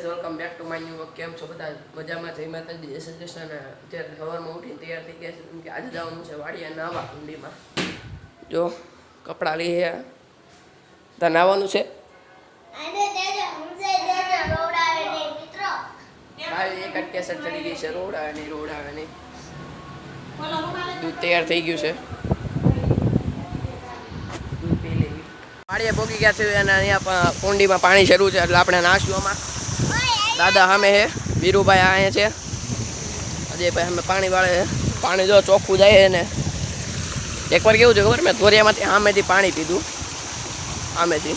Guys welcome back to my new vlog. કેમ છો બધા? મજામાં? જય માતાજી, જય શ્રી કૃષ્ણ. અત્યારે સવારમાં ઉઠીને તૈયાર થઈ ગયા છે કેમ કે આજે જવાનું છે વાડીએ નાહવા કુંડીમાં. જો કપડાં લઈએ તા નાહવાનું છે. ભાઈ એક જ કેસેટ ચડી ગઈ છે, રોડાવે નહીં. દૂધ તૈયાર થઈ ગયું છે. વાડીએ પોગી ગયા છે અને અહીંયા કુંડીમાં પાણી શરૂ છે એટલે આપણે નાખશું આમાં. દાદા સામે છે, વીરુભાઈ અહીંયા છે, અજયભાઈ અમે પાણી વાળે. પાણી જો ચોખ્ખું જાય ને. એકવાર કેવું છે ખબર, મેં ધોરિયામાંથી સામેથી પાણી પીધું, સામેથી.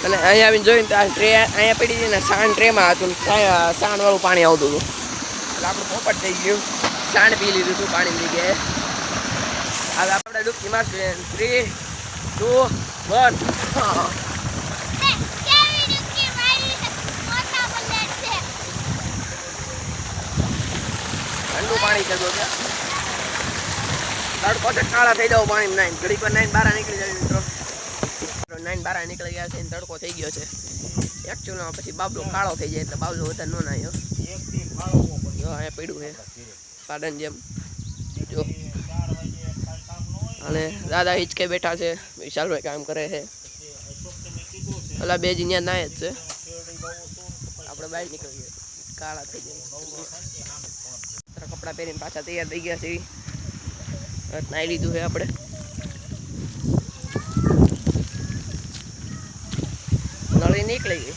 અને અહીંયા આવીને જોઈને તો આ ટ્રે અહીંયા પડી હતી ને, સાણ ટ્રેમાં હતું, સાણવાળું પાણી આવતું હતું એટલે આપણું પોપટ થઈ ગયું. સાણ પી લીધું હતું પાણીની જગ્યાએ. હવે આપણે ડૂબકી મારશું. 3, 2, 1. ઠંડુ પાણી છે તો તડકો છે, કાળા થઈ જાવ પાણી નાઈને. ઘડી પર નાઈને બહાર નીકળી જાય મિત્રો. નાઈને બહાર નીકળી ગયા છે, તડકો થઈ ગયો છે. એકચ્યુઅલમાં પછી બાબલો કાળો થઈ જાય એટલે બાબલો વધારે ન નાયો. જો અહીંયા પડ્યું છે પાડન જેમ. જો અને દાદા હિંચકે બેઠા છે, વિશાલભાઈ કામ કરે છે. ઓલા બે જ અહીંયા નાય જ છે. આપણે બહાર નીકળી ગયા, કાળા થઈ જાય. કપડાં પહેરીને પાછા તૈયાર થઈ ગયા છે. નાઈ લીધું છે આપણે. નળી નીકળી ગઈ.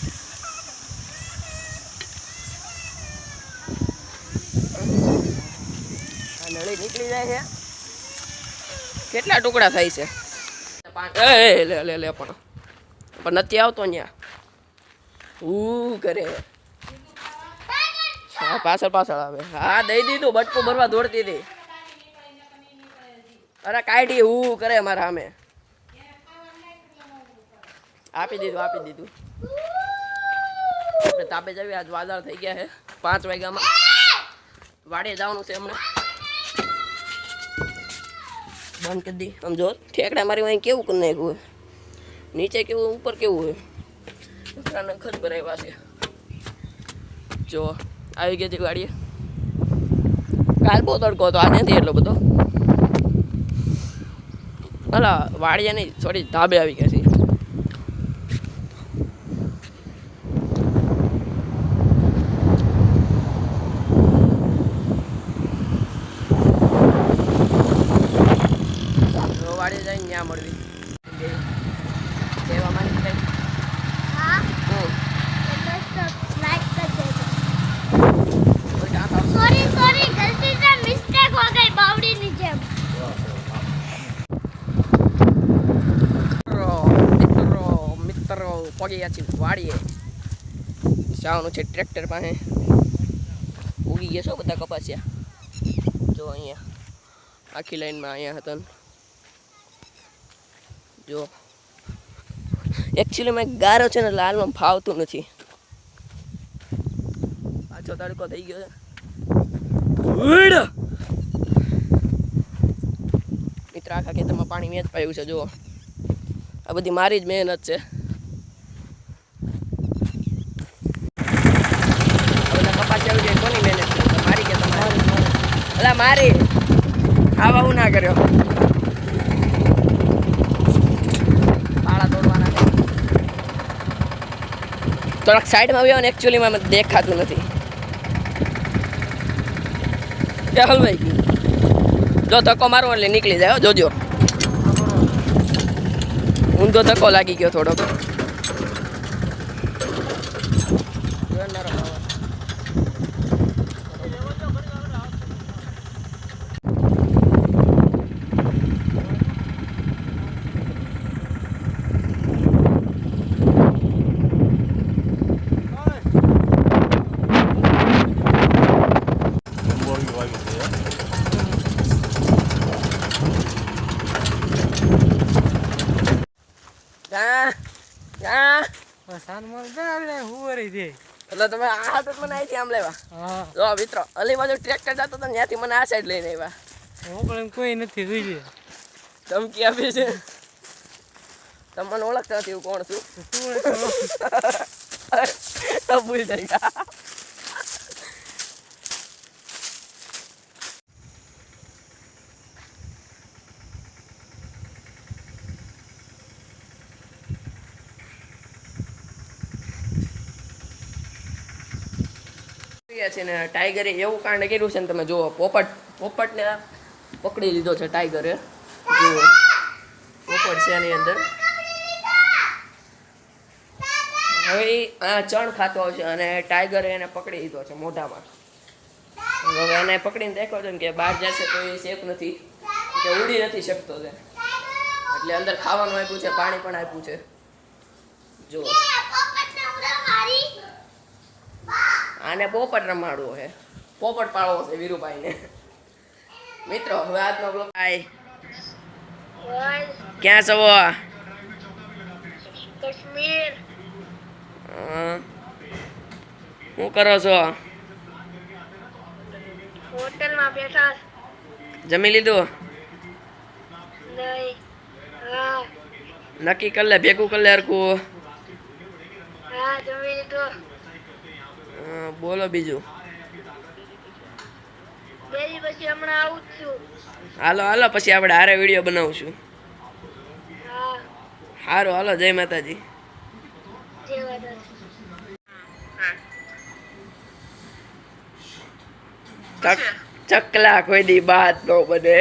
આ નળી નીકળી જાય છે. કેટલા ટુકડા થાય છે? લે પણ નથી આવતો ત્યાં. કરે હા, પાછળ આવે. હા દઈ દીધું, બટકું ભરવા દોડતી હતી. અરે કાઢી કરે મારા સામે. આપી દીધું. આપણે તાપે જઈએ. આજ વાદળ થઈ ગયા છે. 5 વાગ્યામાં વાડીએ જવાનું છે હમણાં. બંધ કરી દી. આમ જો ઠેકડા મારી અહીં કેવું કરી નાખ્યું હોય, નીચે કેવું, ઉપર કેવું હોય. ખર્ચ ભરાવ્યા છે. જો આવી ગઈ હતી ગાડીએ. કાલ બહુ તડકો હતો, આ નથી એટલો બધો. અલા વાડીએ નહીં, થોડી ધાબે આવી ગયા છે. વાડીએ જઈને ત્યાં મળવી. કહેવા માંગી કઈ? પગી ગયા છે વાડીએ. જવાનું છે ટ્રેક્ટર પાસે. ઉગી ગયા છો બધા કપાસિયા. જો અહીંયા આખી લાઈનમાં અહીંયા હતા. જો એકચ્યુઅલી મેં ગારો છે ને, લાલમાં ફાવતું નથી. પાછો તડકો થઈ ગયો છે. મિત્ર આખા ખેતરમાં પાણી મેં જ પાયું છે. જુઓ આ બધી મારી જ મહેનત છે. કોની મહેનત છે? મારી કે તમારી? અલા મારી. આવા હું ના કર્યો. પાળા તોડવાના છે. થોડાક સાઈડમાં આવ્યો ને, એકચ્યુઅલીમાં મને દેખાતું નથી. કે હલવાઈ ગયું. જો ધક્કો મારો એટલે નીકળી જાય. જોજો, ઊંધો ધક્કો લાગી ગયો થોડોક. એટલે તમે આ હાથ મને અહીંથી આમ લેવા. જો મિત્રો અલી બાજુ ટ્રેક્ટર જતો હતો, ત્યાંથી મને આ સાઈડ લઈને આવ્યા. કોઈ નથી જોઈ. ધમકી આપી છે. તમને ઓળખતા નથી હું કોણ છું. ભૂલ થઈ ગયા. છે ને ટાઈગરે એવું કાંડ કર્યું છે ને તમે જુઓ પોપટને પકડી લીધો છે ટાઈગરે. જુઓ પોપટ છે એની અંદર. હવે આ ચણ ખાતો હશે અને ટાઈગરે એને પકડી લીધો છે મોઢામાં. હવે એને પકડીને દેખો છો ને કે બહાર જશે તો એ સેફ નથી, કે ઉડી નથી શકતો છે, એટલે અંદર ખાવાનું આપ્યું છે, પાણી પણ આપ્યું છે. જુઓ આને પોપટ રમાડવો છે, પોપટ પાળવો છે વીરુભાઈને. મિત્રો હવે આજનો બ્લોગ ક્યાં છો? કાશ્મીર. શું કરો છો? હોટલમાં બેઠા. જમી લીધું? નહીં. હા. નક્કી કર લે, ભેગું કર લે હરખું. હા, જમી લીધું. બોલો બીજું. બેરી પછી હમણાં આવું જ છું. હાલો હાલો, પછી આપણે હારે વિડીયો બનાવશું. હા. સારું હાલો, જય માતાજી. જય માતાજી. ચકલા કોઈ દી બાદ નો બને.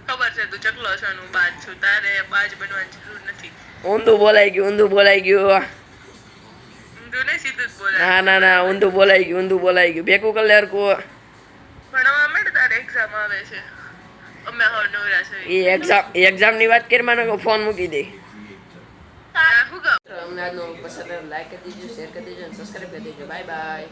ખબર છે તું ચકલો છો નું બાજ છું, તારે બાજ બનવાની જરૂર નથી. ઊંધું બોલાઈ ગયું, ઊંધું બોલાઈ ગયું. ઊંધું નહીં, સીધું જ બોલાય. ના ના ના, ઊંધું બોલાઈ ગયું, ઊંધું બોલાઈ ગયું. ભેગું કર લે હરખું. ભણવા માટે તારે એક્ઝામ આવે છે, અમે હવે નવરા છે. એ એક્ઝામ ની વાત કરી, મને ફોન મૂકી દે. તારે શું કહું? અમને આજનો પસંદ લાઈક કરી દેજો, શેર કરી દેજો અને સબસ્ક્રાઇબ કરી દેજો. Bye bye.